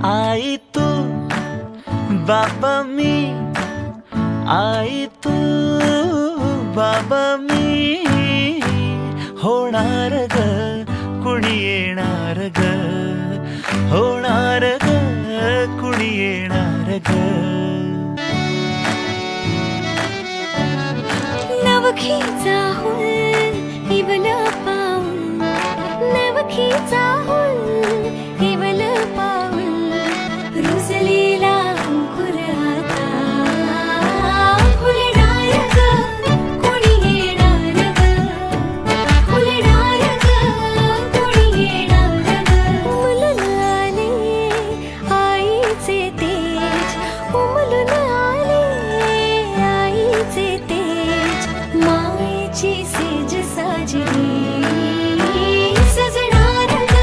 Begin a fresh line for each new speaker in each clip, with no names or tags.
आई तू बाबा मी, आई तू बाबा मी, होणार ग कुणी येणार ग, होणार ग कुणी येणार ग.
नवखीचा हुल इवल पाऊल, नवखीचा हुल इवल पाऊल, रुजलेला अंकुर आता फुलणार ग कोणी येणार ग, फुलणार ग कोणी येणार ग. उमलून आले आईचे तेज, उमलून आले आईचे तेज, मायेची सेज साजली सजणार ग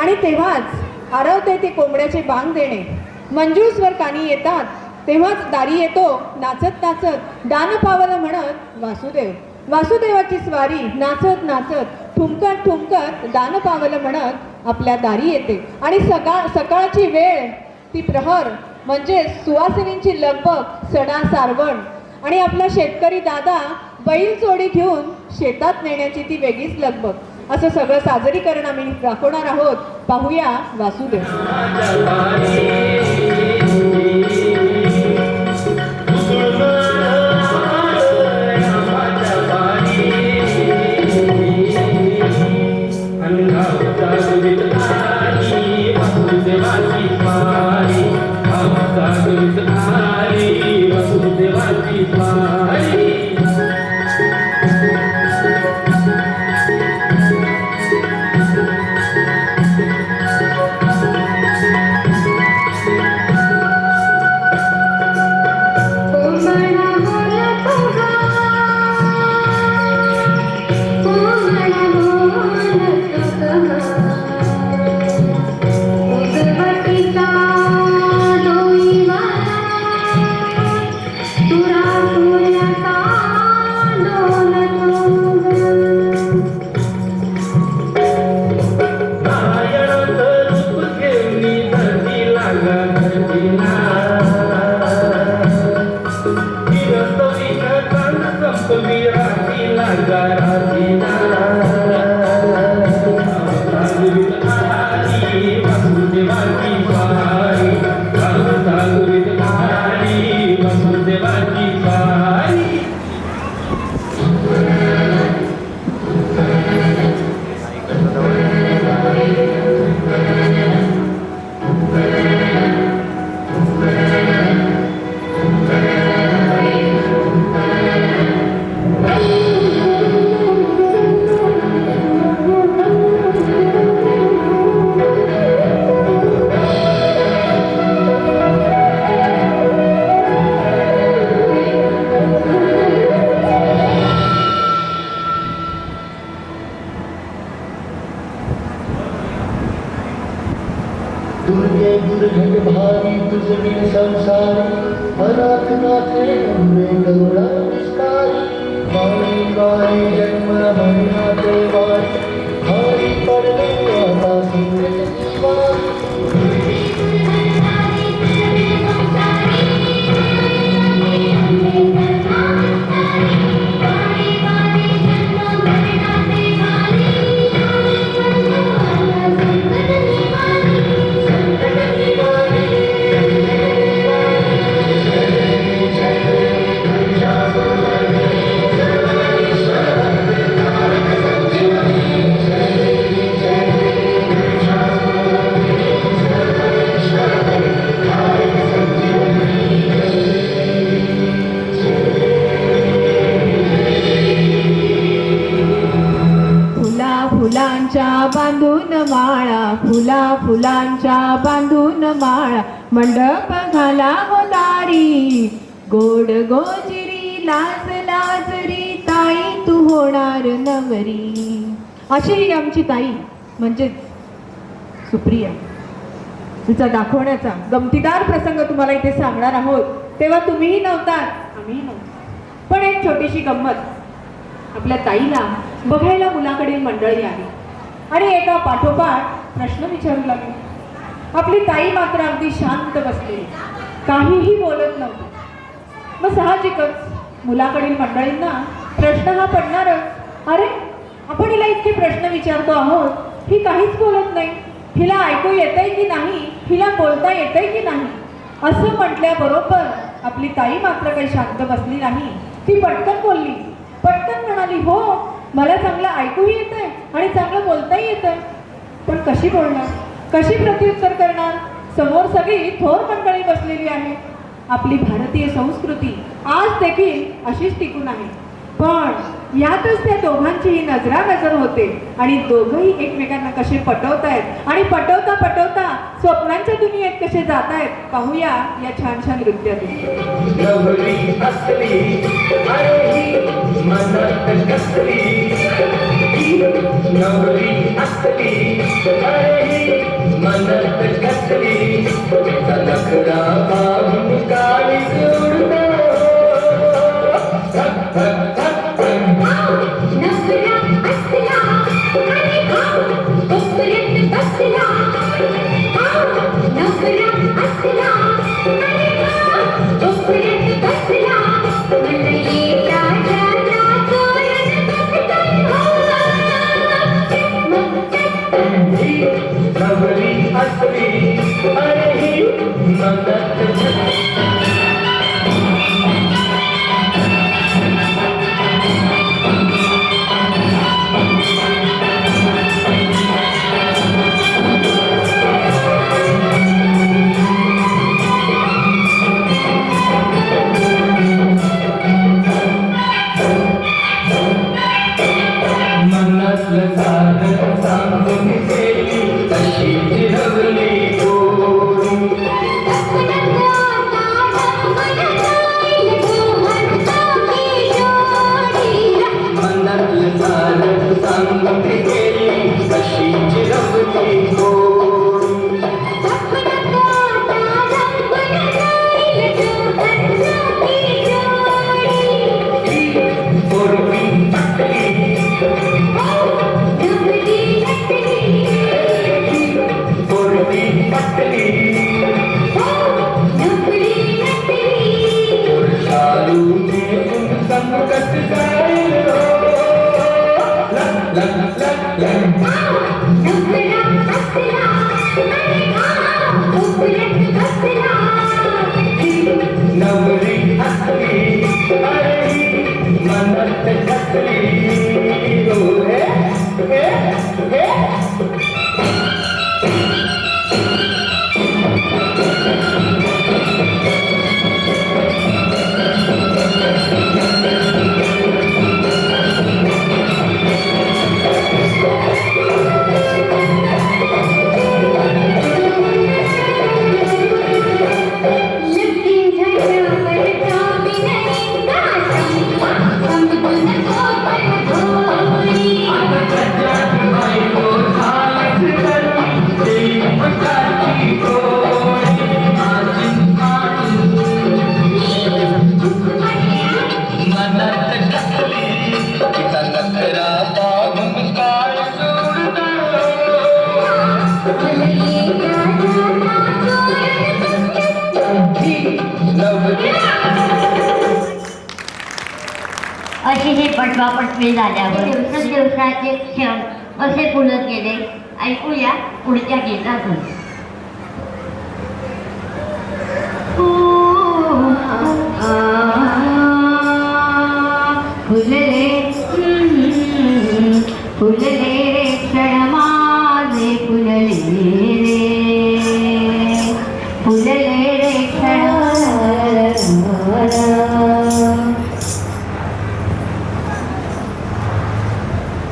आणि तेव्हाच आरवते ते कोंबड्याचे बांग देणे. मंजूस्वर कानी येतात तेव्हाच दारी येतो नाचत नाचत दान पावलं म्हणत वासुदेव. वासुदेवाची स्वारी नाचत नाचत ठुमकत ठुमकत दान पावलं म्हणत आपल्या दारी येते. आणि सकाळची वेळ ती प्रहर म्हणजे सुवासिनींची लगबग सडा सारवण आणि आपला शेतकरी दादा बैल चोडी घेऊन शेतात नेण्याची ती वेगळीच लगबग. असं सगळं साजरीकरण आम्ही दाखवणार आहोत. पाहूया वासुदेव.
दुर्गे दुर्घट भारी तुझ बिन संसारी अनाथ नाथे अम्बे गौरा निष्कारी वाणी वाणी जन्म मरणाते वारी भारी पडले आता सिंगची वारी
फुलांच्या बांधून माळा फुला फुलांच्या बांधून माळा मंडप घाला हो दारी गोड गोजिरी लाज लाजरी ताई तू होणार नवरी. अशी ही आमची ताई म्हणजेच सुप्रिया. तिचा दाखवण्याचा गमतीदार प्रसंग तुम्हाला इथे सांगणार आहोत. तेव्हा तुम्हीही नव्हतात आम्हीही नव्हतो. पण एक छोटीशी गंमत. आपल्या ताईला बघायला मुलाकडील मंडळी आली आणि एका पाठोपाठ प्रश्न विचारू लागले. आपली ताई मात्र अगदी शांत बसलेली काहीही बोलत नव्हती. मग साहजिकच मुलाकडील मंडळींना प्रश्न हा पडणारच. अरे आपण हिला इतके प्रश्न विचारतो आहोत ही काहीच बोलत नाही. हिला ऐकू येतंय की नाही हिला बोलता येतंय की नाही असं म्हटल्याबरोबर आपली ताई मात्र काही शांत बसली नाही. ती पटकन बोलली. पटकन म्हणाली हो मला चांगलं ऐकूही येतंय आणि चांगलं बोलताही येतंय. पण कशी बोलणार कशी प्रत्युत्तर करणार. समोर सगळी थोर मंडळी बसलेली आहे. आपली भारतीय संस्कृती आज देखील अशीच टिकून आहे. पण यातच त्या दोघांचीही नजरानजर होते आणि दोघंही एकमेकांना कसे पटवतायत आणि पटवता पटवता स्वप्नांच्या दुनियेत कसे जात आहेत पाहूया या छान छान नृत्यातून.
नवरी असली अरे मनात कसली नवरी असली अरे नखरा बाबू काळी उडतो धक धक धक
नवरा असला आणि कोपऱ्यात बसला नवरा असला आणि कोपऱ्यात बसला मंडळीच्या राजा तोरण
ही नवरी असली अरे ही मनात मनातलं साधं सांगून गेली अशी जिरवली गोरी मनातलं साधं सांगून गेली अशी जिरवली गोरी पोरगी पटली पोरगी पटली शालू देऊन संकट जाईल लग लग लग लग नवरी हसली अरे मनत हसली हो हे हे
अशी हे पटवापटवी झाल्यावर दिवसाचे क्षण असे फुलत गेले. ऐकूया पुढच्या गीतातून.
फुलले फुलले रे क्षण माझे फुलले रे फुलले रे क्षण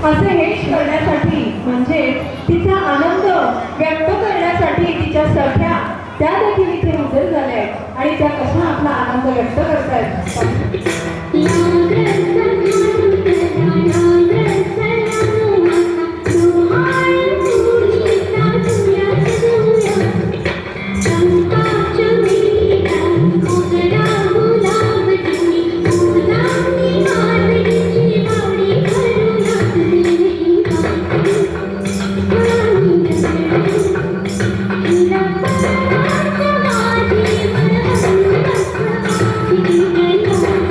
असे हेच करण्यासाठी म्हणजे तिचा आनंद व्यक्त करण्यासाठी तिच्या सख्या त्या देखील इथे हजर झाल्या आहेत आणि त्या कशा आपला आनंद व्यक्त करतायत.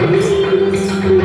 Thank you.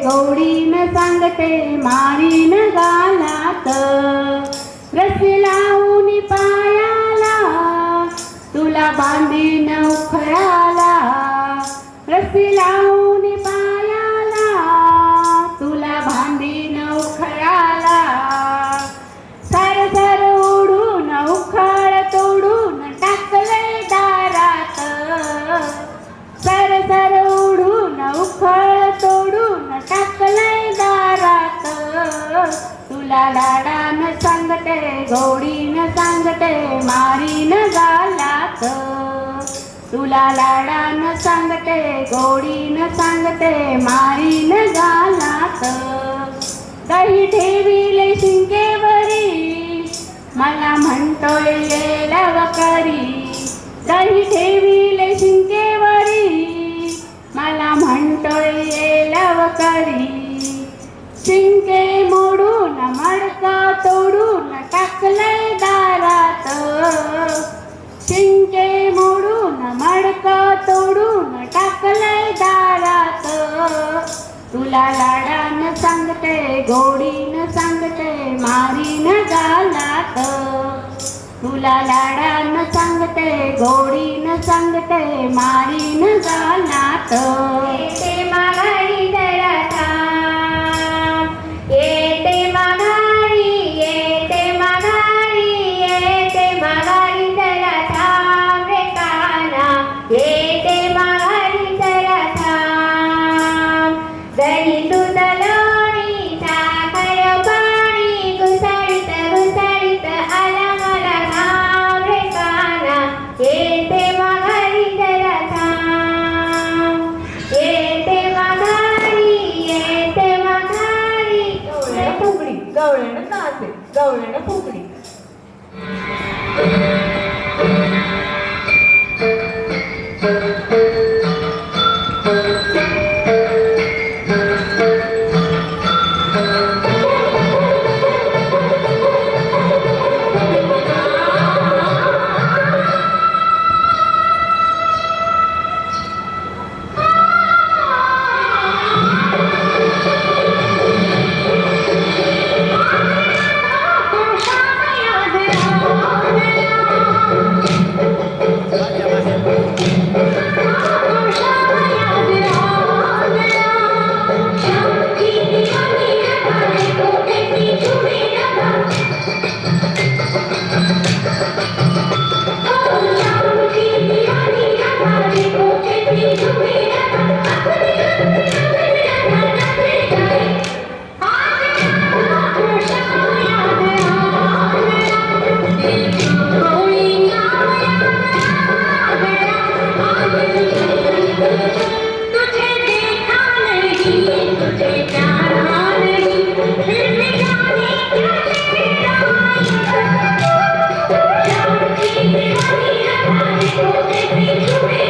गौडीनं सांगते मारीन गालात रस लावून पायाला तुला बांधीन उखळाला रस लावून पायाला तुला बांधीन उखळाला सर सर ओढून उखळ तोडून टाकले दारात सर सर ओढून उखळ तोडून टाकले दारात तुला लाडानं सांगते गौडीनं सांगते मारीन गालात तुला लाडानं सांगते गौडीनं सांगते मारीन गालात दही ठेविले शिंकेवरी मला म्हणतोय ये लवकरी दही ठेविले शिंकेवरी मला म्हणतोय ये लवकरी शिंके मोडून मडका तोडून टाकले दारात शिंके मोडून मडका तोडून टाकले दारात तुला लाडानं सांगते गोडीनं सांगते मारीन गालात तुला लाडानं सांगते गोडीनं सांगते मारीन गालात येते माघारी जरा थांब येते माघारी येते माघारी येते माघारी जरा थांब रे काना येते माघारी जरा थांब दही दूध लोणी साखर पाणी घुसळीत घुसळीत आला मला घाम रे काना येते माघारी जरा थांब येते माघारी येते माघारी
गवळ्यानं फुगडी गवळ्यानं नाचे गवळ्यानं फुगडी
तुझे देखा नहीं तुझे जाना नहीं फिर भी जाने क्या तेरा शाम की दीवानी हमारे को देखी छुपे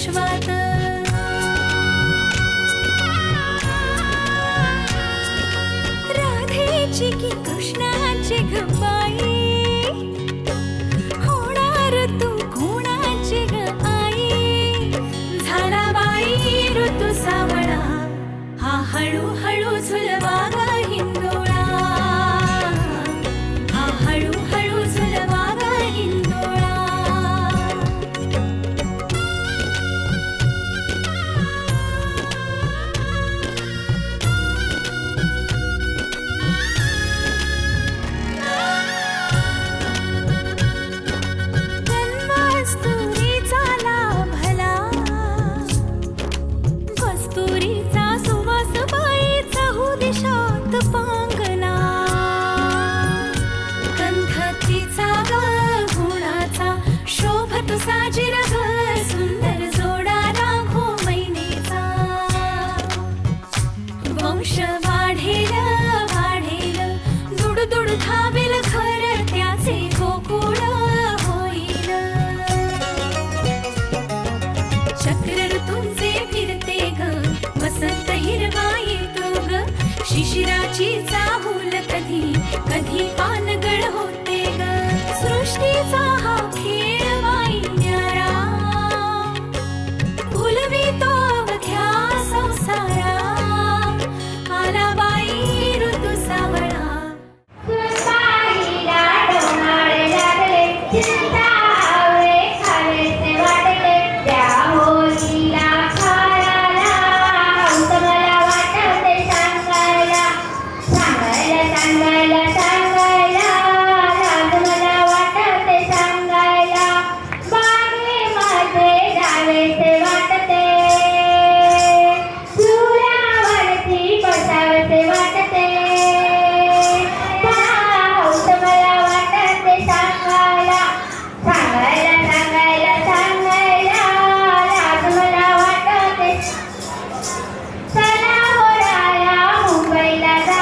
विश्वात राधेची की कृष्णाची गबाई होणार तू कोणाची ग आई झाला बाई ऋतू सावळा हा हळूहळू झुलवा ग हिंदोळा हा हळूहळू झुलवा ग हिंदोळा कस्तुरीचा लाभला कस्तुरीचा सुवास बाई चहू दिशात पांगला गंधतीचा ग गुणाचा शोभत साजिर ग सुंदर जोडा राघो मैनेचा वंश वाढेल वाढेल दुड दुड धावेल खर त्याचे गोकुळ होईल चक्र ऋतूंचे फिरते ग वसंत हिरवा येतो ग शिशिराची चाहूल कधी कधी पानगळ होते ग सृष्टीचा हा खेळ बाई न्यारा भुलवितो अवघ्या संसारा आला बाई ऋतू सावळा
सुनबाईला डोंगाळे लागले, चिंतावे खावेसे वाटले, त्या होळीला खायला हौस मला वाटते सांगायला, सांगायला, सांगायला, सांगायला, लाज मला वाटते सांगायला, बागेमध्ये जावेसे वाटते, झुल्यावरती बसावेसे वाटते, हौस मला वाटते सांगायला, सांगायला, सांगायला, सांगायला, लाज मला वाटते, चला होराया मुंबईला जा,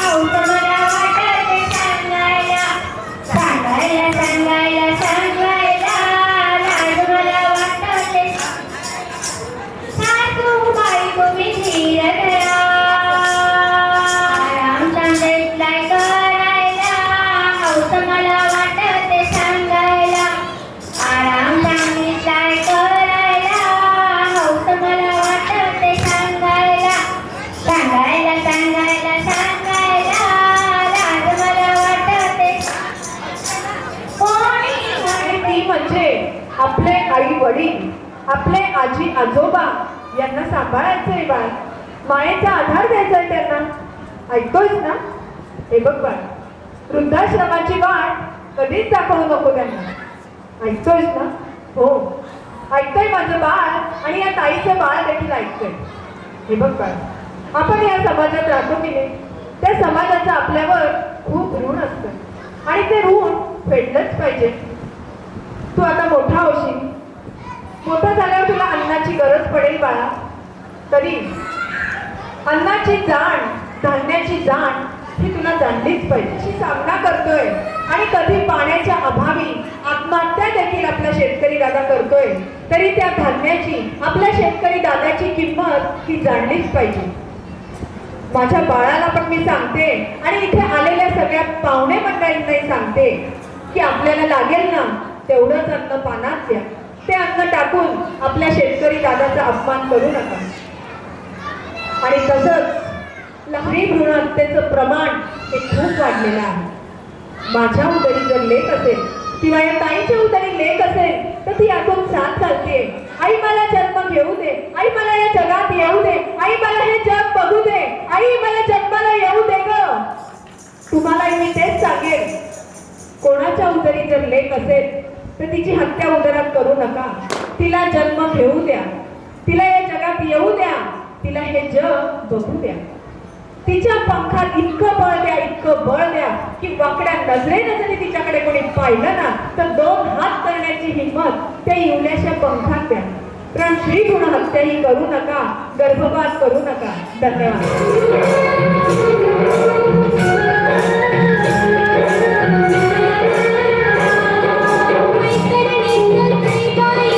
हौस मला वाटते सांगायला, सांगायला, सांगायला, सांगायला, लाज मला वाटते, सासूबाई तुम्ही धीर धरा, आराम सांगितलाय करायला, हौस मला वाटते सांगायला, आराम सांगितलाय करायला, हौस मला वाटते सांगायला, सांगायला, सांगायला, सांगायला, लाज मला वाटते, कोणी
आणि ती म्हणजे आपले आई वडील, आपले आजी आजोबा यांना सांभाळायचंय बाळ, मायेचा आधार द्यायचाय त्यांना. ऐकतोयस ना? हे बघ बाळ, वृद्धाश्रमाची वाट कधीच दाखवू नको त्यांना. ऐकतोयस ना? हो, ऐकतोय माझं बाळ आणि या ताईचं बाळ देखील ऐकतोय. हे बघ बाळ, आपण या समाजात राहतो की नाही, त्या समाजाचं आपल्यावर खूप ऋण असतं आणि ते ऋण फेडलंच पाहिजे. तू आता मोठा होशील, मोठा झाल्यावर तुला अन्नाची गरज पडेल बाळा. तरी अन्नाची जाण, धान्याची जाण ही तुला जाणलीच पाहिजे. शी सामना करतोय आणि कधी पाण्याच्या अभावी आत्महत्या देखील आपला शेतकरी दादा करतोय, तरी त्या धान्याची, आपल्या शेतकरी दादाची किंमत ही जाणलीच पाहिजे. माझ्या बाळाला पण मी सांगते आणि इथे आलेल्या सगळ्या पाहुणे मंडळींनाही सांगते की आपल्याला लागेल ना तेवढंच अन्न पानात द्या. ते अन्न टाकून आपल्या शेतकरी दादाचा अपमान करू नका. आणि तसंच लहरी भ्रूण हत्येचं प्रमाण हे खूप वाढलेलं आहे. माझ्या उदरी जर लेक असेल किंवा या ताईच्या उदरी लेक असेल तर ती यातून साथ चालते. आई मला जन्म घेऊ दे, आई मला या जगात येऊ दे, आई मला हे जग बघू दे, आई मला जन्माला येऊ दे ग. तुम्हाला मी तेच सांगेन, कोणाच्या उदरी जर लेक असेल तर तिची हत्या उदरात करू नका. तिला जन्म घेऊ द्या, तिला या जगात येऊ द्या, तिला हे जग बघू द्या. तिच्या पंखात इतकं बळ द्या, इतकं बळ द्या की वाकड्या नजरेनं जरी तिच्याकडे कोणी पाहिलं ना तर 2 हात करण्याची हिंमत त्या इवल्याच्या पंखात द्या. कारण श्रीगुण हत्या ही करू नका, गर्भपात करू नका. धन्यवाद.
मैत्रिणींना काही काही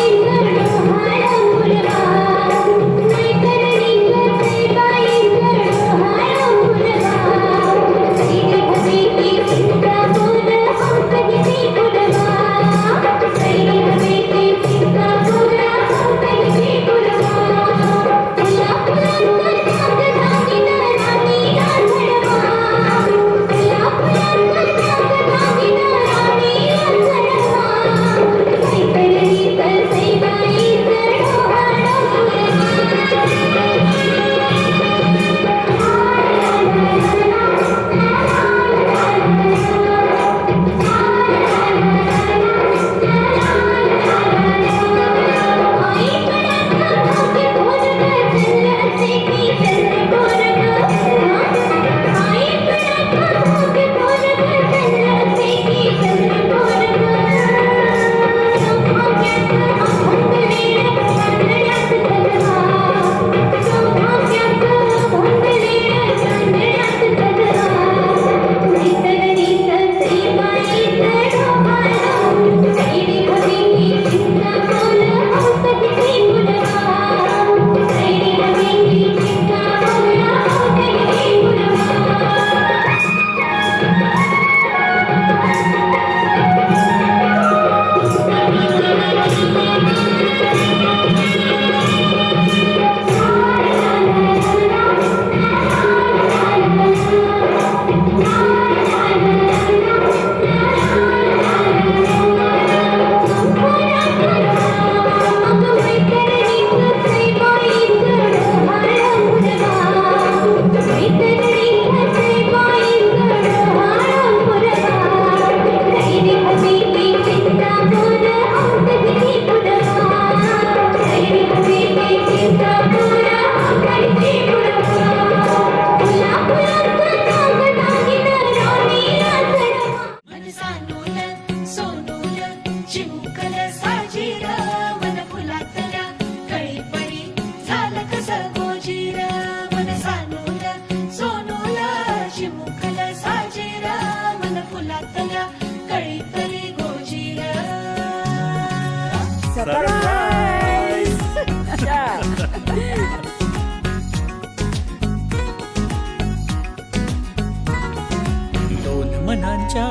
दोन मनांच्या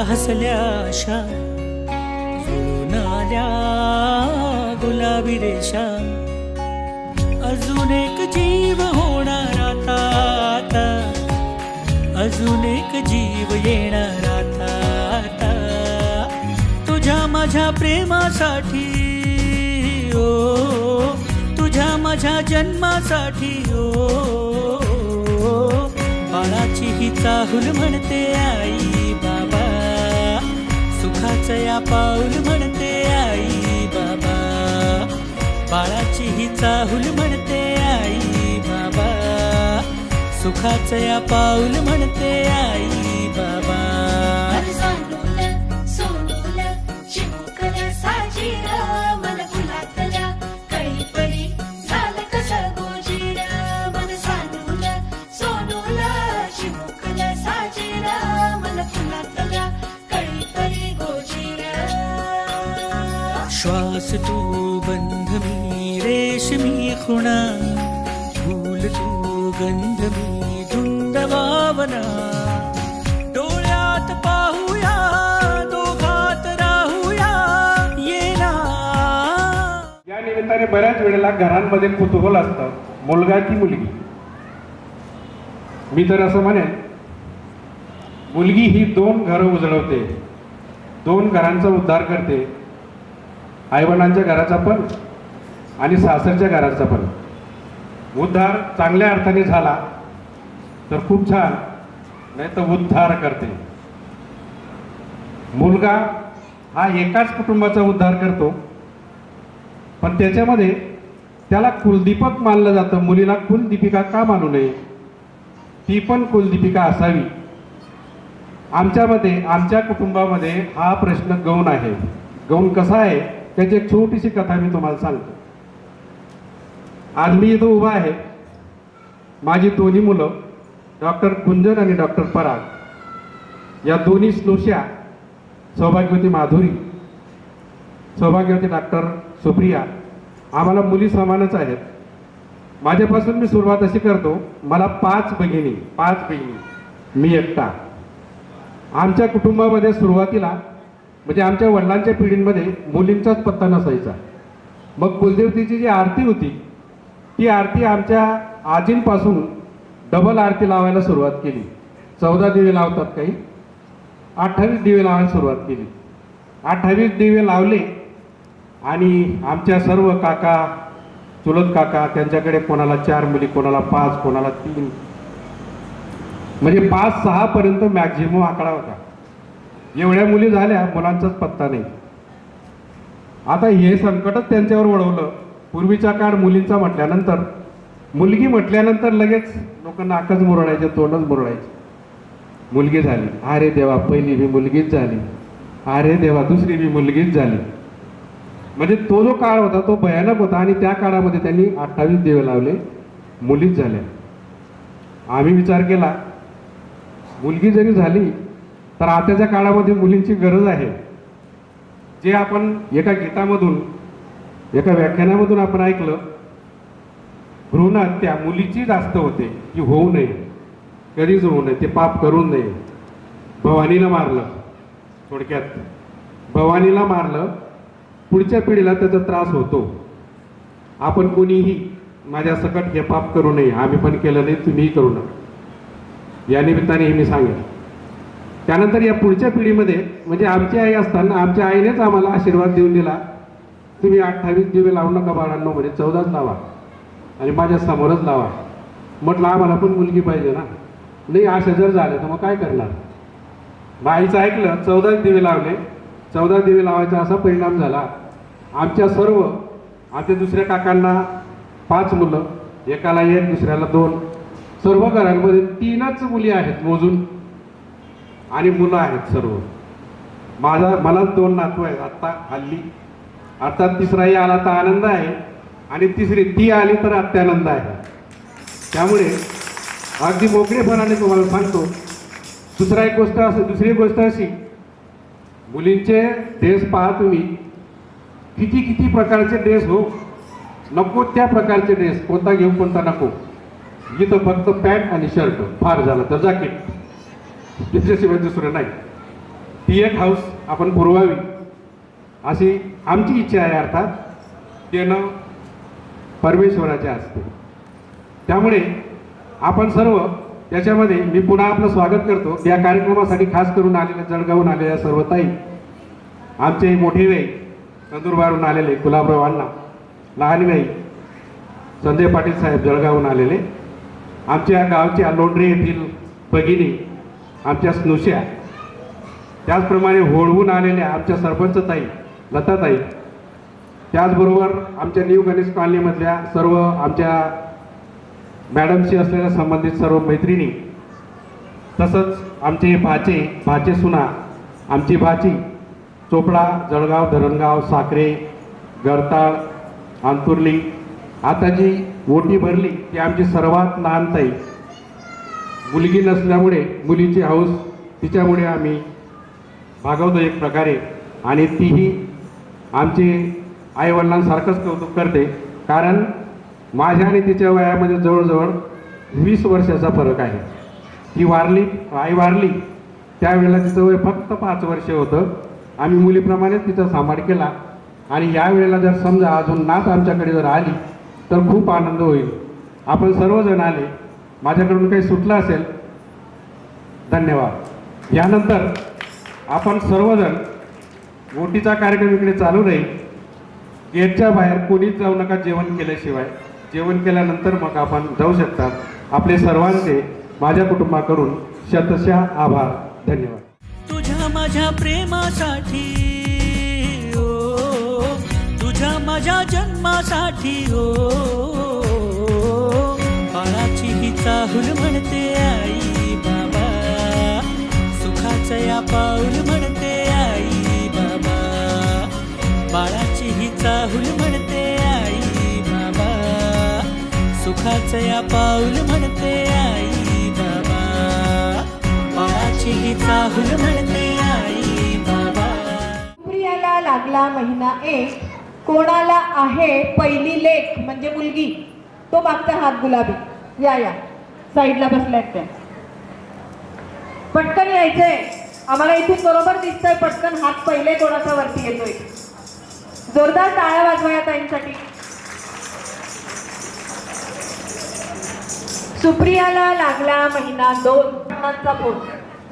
हसल्या आशा जुळून आल्या गुलाबी रेषा अजून एक जीव होणार आता आता अजून एक जीव येणार आता आता तुझ्या माझ्या प्रेमासाठी ओ तुझ्या माझ्या जन्मासाठी ओ बाळाची ही चाहूल म्हणते आई बाबा सुखाचं या पाऊल म्हणते आई बाबा बाळाची ही चाहूल म्हणते आई बाबा सुखाचं या पाऊल म्हणते आई बाबा
सोनूल सोनूल चिमुकल साजीर मन फुलातल्या कळी पडी झालं कसं गोजीर मन सानूल सोनूल चिमुकल साजीर मन फुलातल्या कळी पडी गोजीर
श्वास तू बंध मी रेशमी खुणा फूल तू गंध मी धुंद भावना डोळ्यात पाहूया दोघात राहूया येना
या निमित्ताने बऱ्याच वेळेला घरांमध्ये कुतूहल असतं मुलगा की मुलगी. मी तर असं म्हणेन मुलगी ही 2 घरं उजळवते, 2 घरांचा उद्धार करते, आईवडिलांच्या घराचा पण आणि सासरच्या घराचा पण. उद्धार चांगल्या अर्थाने झाला तर खूप छान, नाही तर उद्धार करते. मुलगा हा एकाच कुटुंबाचा उद्धार करतो, पण त्याच्यामध्ये त्याला कुलदीपक मानलं जातं. मुलीला कुलदीपिका का मानू नये, ती पण कुलदीपिका असावी. आमच्यामध्ये आमच्या कुटुंबामध्ये हा प्रश्न गौण आहे. गौण कसा आहे त्याची एक छोटीशी कथा मी तुम्हाला सांगतो. आज मी इथं उभा आहे. माझी दोन्ही मुलं डॉक्टर कुंजन आणि डॉक्टर पराग या दोन्ही स्लोश्या, सौभाग्यवती माधुरी, सौभाग्यवती डॉक्टर सुप्रिया, आम्हाला मुली समानच आहेत. माझ्यापासून मी सुरुवात अशी करतो, मला 5 बहिणी, मी एकटा. आमच्या कुटुंबामध्ये सुरुवातीला म्हणजे आमच्या वडिलांच्या पिढीमध्ये मुलींचाच पत्ता नसायचा. मग कुलदेवतेची जी आरती होती ती आरती आमच्या आजींपासून डबल आरती लावायला सुरुवात केली. 14 दिवे लावतात काही, 28 दिवे लावायला सुरुवात केली. 28 दिवे लावले आणि आमच्या सर्व काका, चुलत काका, त्यांच्याकडे कोणाला 4 मुली, कोणाला 5, कोणाला 3, म्हणजे 5-6 पर्यंत मॅक्झिमम आकडा होता. एवढ्या मुली झाल्या, मुलांचाच पत्ता नाही. आता हे संकटच त्यांच्यावर वळवलं. पूर्वीचा काळ मुलींचा म्हटल्यानंतर, मुलगी म्हटल्यानंतर लगेच लोक नाकच मुरडायचे, तोंडच मुरडायचे. मुलगी झाली, अरे देवा पहिली बी मुलगीच झाली, अरे देवा दुसरी बी मुलगीच झाली. म्हणजे तो जो काळ होता तो भयानक होता. आणि त्या काळामध्ये त्यांनी 28 दिवे लावले, मुलीच झाल्या. आम्ही विचार केला मुलगी जरी झाली तर आताच्या काळामध्ये मुलींची गरज आहे. जे आपण एका गीतामधून, एका व्याख्यानामधून आपण ऐकलं, भ्रूण हत्या मुलीची जास्त होते, की होऊ नये, कधीच होऊ नये, ते पाप करू नये. भवानीला मारलं, थोडक्यात भवानीला मारलं. पुढच्या पिढीला त्याचा त्रास होतो. आपण कोणीही माझ्या सकट हे पाप करू नये, आम्ही पण केलं नाही, तुम्हीही करू नका. या निमित्ताने हे मी सांगेन. त्यानंतर या पुढच्या पिढीमध्ये म्हणजे आमची आई असताना आमच्या आईनेच आम्हाला आशीर्वाद देऊन दिला, तुम्ही 28 दिवे लावू नका बाळांनो, म्हणजे 14च लावा आणि माझ्या समोरच लावा. म्हटलं आम्हाला पण मुलगी पाहिजे ना. नाही असे जर झाले तर मग काय करणार. मग आईचं ऐकलं, 14 दिवे लावले. 14 दिवे लावायचा असा परिणाम झाला, आमच्या सर्व, आमच्या दुसऱ्या काकांना 5 मुलं, एकाला 1, दुसऱ्याला 2, सर्व घरांमध्ये 3च मुली आहेत मोजून, आणि मुलं आहेत सर्व. मला 2 नातू आहेत आत्ता हल्ली. आता 3राही आला तर आनंद आहे, आणि 3री ती आली तर अत्यानंद आहे. त्यामुळे अगदी मोकळेपणाने तुम्हाला सांगतो. दुसरी गोष्ट अशी, मुलींचे ड्रेस पहा तुम्ही, किती किती प्रकारचे ड्रेस हो, नको त्या प्रकारचे ड्रेस, कोणता घेऊ कोणता नको, इथं फक्त पॅन्ट आणि शर्ट, फार झालं तर जॅकेट, त्याच्याशिवाय दुसरं नाही. ती एक हाऊस आपण पुरवावी अशी आमची इच्छा आहे. अर्थात देणं परमेश्वराचे असते. त्यामुळे आपण सर्व त्याच्यामध्ये मी पुन्हा आपलं स्वागत करतो. या कार्यक्रमासाठी खास करून आलेल्या, जळगावून आलेल्या सर्व ताई, आमचे मोठे वेई नंदुरबारहून आलेले गुलाबराव अण्णा, लहान वेई संजय पाटील साहेब जळगावहून आलेले, आमच्या गावच्या लोंढरे येथील भगिनी आमच्या स्नुष्या, त्याचप्रमाणे होळवून आलेल्या आमच्या सरपंच ताई लताताई, त्याचबरोबर आमच्या न्यू गणेश कॉलनीमधल्या सर्व आमच्या मॅडमशी असलेल्या संबंधित सर्व मैत्रिणी, तसंच आमचे भाचे सुना, आमची भाची चोपडा, जळगाव, धरणगाव, साखरे, गरताळ, अंतुर्ली, आता जी ओटी भरली ती आमची सर्वात लहान ताई, मुलगी नसल्यामुळे मुलीची हौस तिच्यामुळे आम्ही भागवतो एक प्रकारे, आणि तीही आमची आईवडिलांसारखंच कौतुक करते. कारण माझ्या आणि तिच्या वयामध्ये जवळजवळ 20 वर्षाचा फरक आहे. ती वारली, आई वारली त्यावेळेला तिचं वय फक्त 5 वर्ष होतं. आम्ही मुलीप्रमाणेच तिचा सांभाळ केला, आणि यावेळेला जर समजा अजून नात आमच्याकडे जर आली तर खूप आनंद होईल. आपण सर्वजण आले, माझ्याकडून काही सुटलं असेल धन्यवाद. यानंतर आपण सर्वजण, ओटीचा कार्यक्रम इकडे चालू राहील, गेटच्या बाहेर कोणीच जाऊ नका जेवण केल्याशिवाय. जेवण केल्यानंतर मग आपण जाऊ शकतात. आपले सर्वांचे माझ्या कुटुंबाकडून शतशः आभार. धन्यवाद.
तुझ्या माझ्या प्रेमासाठी ओ, तुझ्या माझ्या जन्मासाठी ओ, बाळाची ही चाहूल म्हणते आई बाबा, सुखाचं या पाऊल म्हणते आई बाबा, बाळाची ही चाहूल म्हणते आई बाबा, सुखाचं या पाऊल म्हणते आई बाबा, बाळाची ही चाहूल म्हणते आई बाबा.
प्रियाला लागला महिना 1, कोणाला आहे पहिली लेक म्हणजे मुलगी, तो मागचा हात गुलाबी. या साईडला बसल्यात त्या, पटकन यायचंय. आम्हाला इथून बरोबर दिसतंय पटकन हात पहिले कोणाचा वरती येतोय. जोरदार टाळ्या वाजवा या ताईंसाठी. सुप्रियाला लागला महिना 2, चा फोन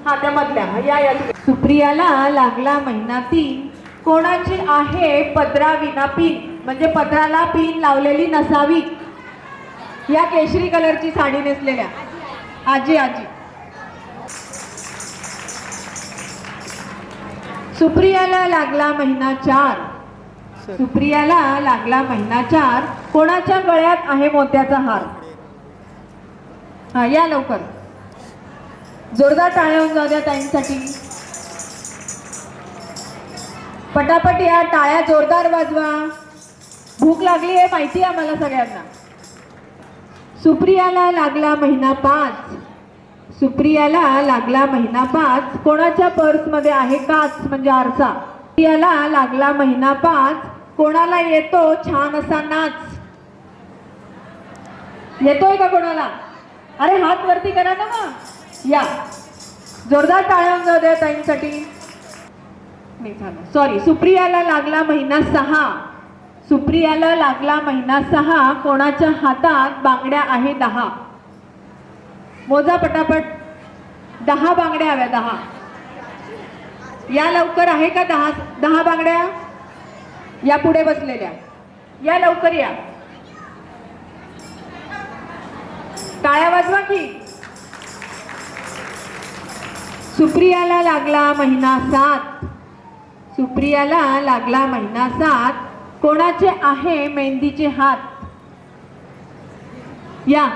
हा त्या मधल्या या. सुप्रियाला लागला महिना 3, कोणाची आहे पदरा विना पिन म्हणजे पदराला पिन लावलेली नसावी. या केशरी कलरची साडी नेसलेल्या आजी. सुप्रियाला लागला महिना 4, सुप्रियाला लागला महिना 4, कोणाच्या गळ्यात आहे मोत्याचा हार. हा या लवकर, जोरदार टाळ्या होऊन जाऊ द्या ताईंसाठी. पटापट या, टाळ्या जोरदार वाजवा. भूक लागली आहे माहिती आहे आम्हाला सगळ्यांना. सुप्रियाला लागला महिना 5, सुप्रियाला लागला महिना 5, कोणाच्या पर्समध्ये आहे काच म्हणजे आरसा. सुप्रियाला लागला महिना 5, कोणाला येतो छान असा नाच. येतोय का कोणाला? अरे हात वरती करा ना मग. या जोरदार टाळ्या जाऊ द्या ताईंसाठी. नाही झालं, सॉरी. सुप्रियाला लागला महिना 6, सुप्रियाला लागला महिना 6, कोणाच्या हातात बांगड्या आहे 10. मोजा पटापट. 10 बांगड्या हव्या, 10. या लवकर, आहे का 10 बांगड्या? या पुढे बसलेल्या या लवकर या. टाळ्या वाजवा की. सुप्रियाला लागला महिना 7, सुप्रियाला लागला महिना 7, कोणाचे आहे मेहंदीचे हात. या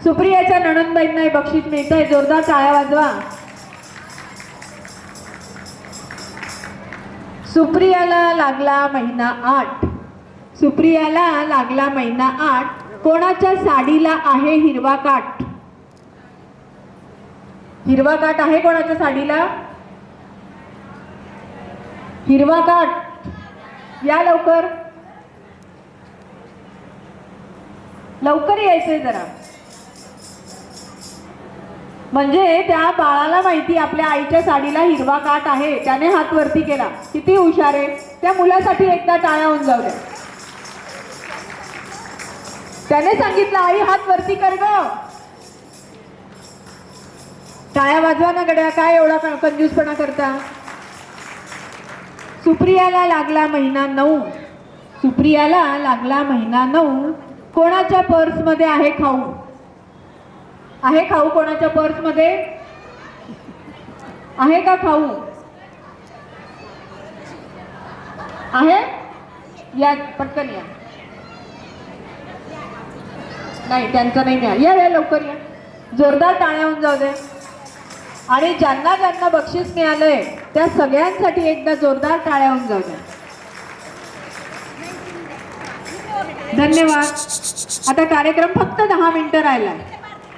सुप्रियाच्या नणंदबाईंना बक्षीस मिळतंय. जोरदार टाळ्या वाजवा. सुप्रियाला लागला महिना 8, सुप्रियाला लागला महिना 8, कोणाच्या साडीला आहे हिरवा काठ. हिरवा काठ आहे कोणाच्या साडीला? हिरवा काठ या लवकर, लवकर यायचंय जरा. म्हणजे त्या बाळाला माहिती आपल्या आईच्या साडीला हिरवा काट आहे, त्याने हात वरती केला. किती हुशार आहे. त्या मुलासाठी एकदा टाळ्या होऊन जाऊ द्या. त्याने सांगितलं आई हात वरती कर ग. टाळ्या वाजवा ना गड्या, काय एवढा कंजूसपणा करता. सुप्रियाला लागला महिना 9. सुप्रियाला लागला महिना 9. कोणाच्या पर्समध्ये आहे खाऊ? आहे खाऊ कोणाच्या पर्समध्ये? आहे का खाऊ? आहे? या पटकन या. नाही त्यांचं नाही द्या. या लवकर या. जोरदार टाळ्या होऊन जाऊ दे. आणि ज्यांना ज्यांना बक्षीस मिळालंय त्या सगळ्यांसाठी एकदा जोरदार टाळ्या होऊन जाऊ द्या. धन्यवाद. आता कार्यक्रम फक्त 10 मिनिटं राहिलाय.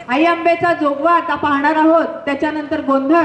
आई आंबेचा जोगवा आता पाहणार आहोत. त्याच्यानंतर गोंधळ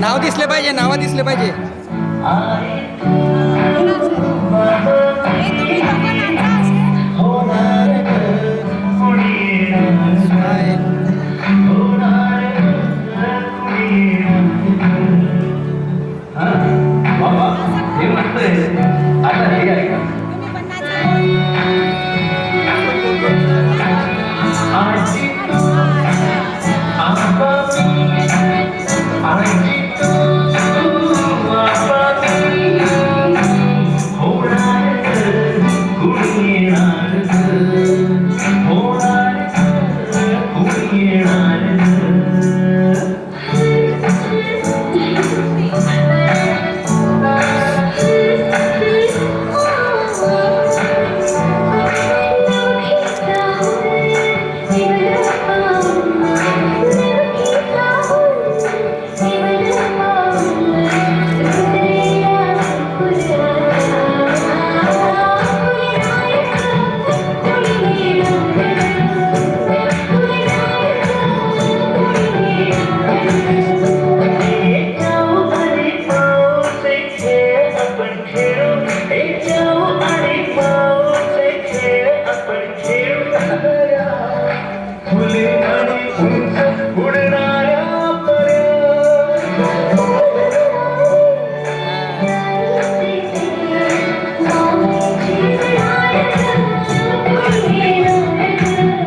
नाव दिसले पाहिजे, नाव दिसले पाहिजे.
Thank you.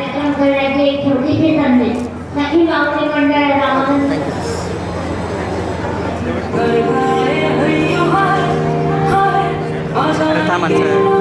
कार्यक्रम करण्याची एक छोटीशी संधी सखी माऊली मंडळ रामानंद
था माणसं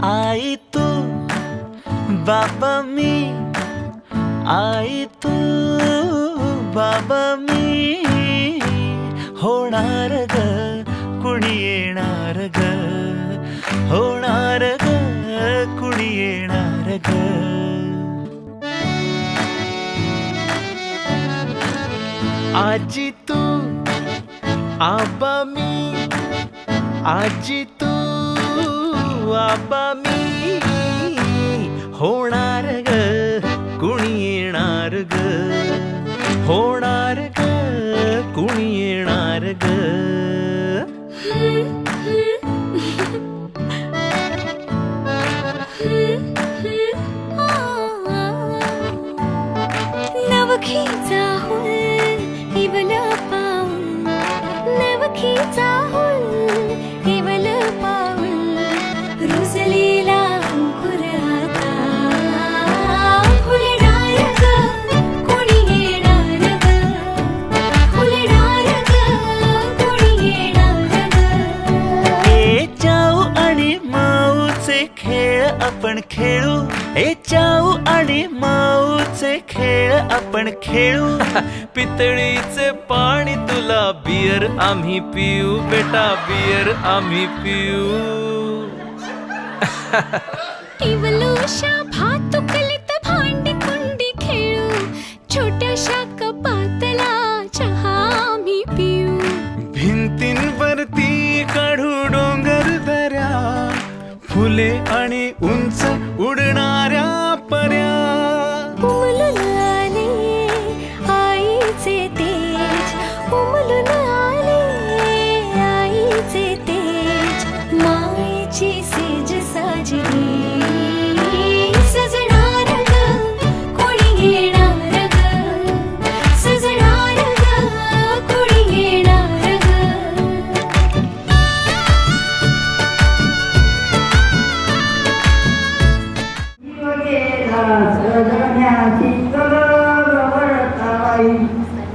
आई तू बाबा मी आई तू बाबा मी होणार ग कुणी येणार ग होणार ग कुणी येणार ग आजी तू आबा मी आजी तू आबा मी होणार ग कुणी येणार ग होणार ग कुणी येणार ग
नवखीचा हुल इवल पाऊल नवखीचा हुल इवल पाऊल रुसलेला अंकुर आता फुलणार ग कोणी येणार ग फुलणार ग कोणी येणार ग
ए चाऊ आणि माऊचे खेळ आपण खेळू ए चाऊ आणि माऊचे खेळ आपण खेळू पितळीचे पाणी तुला बियर आम्ही पिऊ बेटा बियर आम्ही पिऊ
इवलूशा भातुकलीत भांडी कुंडी खेळू छोट्याशा कपातला चहा आम्ही पिऊ
भिंतींवरती काढू डोंगर दऱ्या फुले आणि उंच उडणाऱ्या पर्या
उमलून आले आईचे तेज उमलून आले आईचे तेज मायेची सेज साजली सजणार ग कोणी येणार ग सजणार ग कोणी येणार ग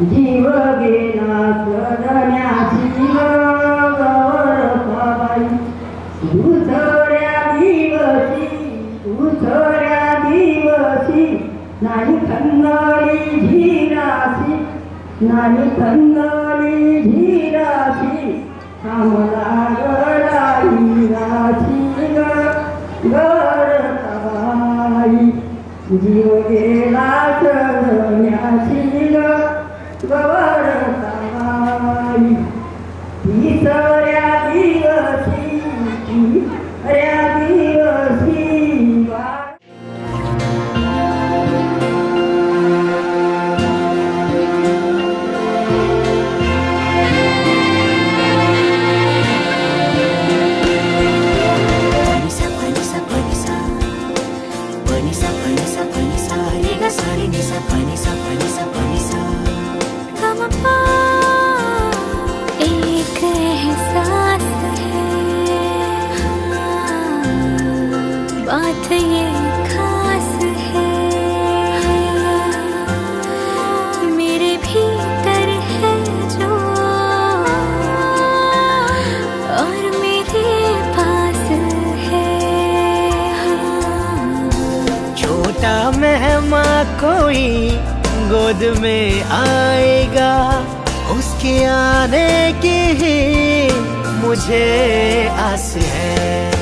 जीव गेला सदण्याची गवरताबाई उथळ्या दिवशी नाही खंदळी झिराशी नाही खंदळी झिराशी आम्हाला गडाई राशी गवरताबाई जीव गेला सदण्याची गवरताबाई तिसऱ्या दिवशी
एक एहसास है बात ये खास है मेरे भीतर है जो और मेरे पास है
छोटा मेहमा कोई गोद में आएगा उसके आने की ही मुझे आस है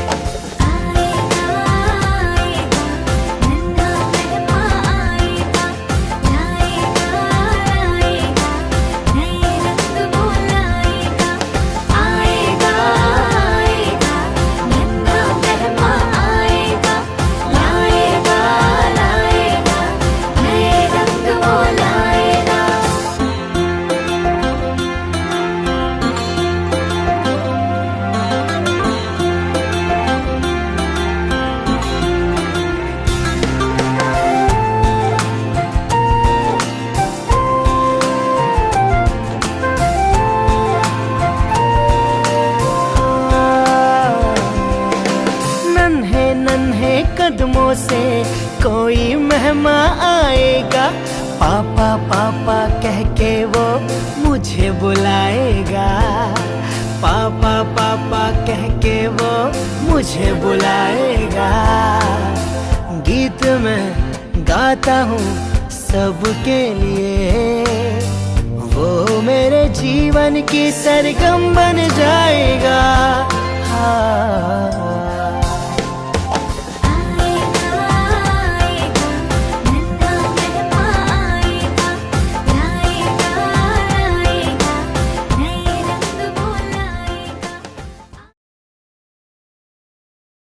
कदमों से कोई मेहमा आएगा पापा पापा कह के वो मुझे बुलाएगा पापा पापा कह के वो मुझे बुलाएगा गीत मैं गाता हूँ सबके लिए, वो मेरे जीवन की सरगम बन जाएगा। हाँ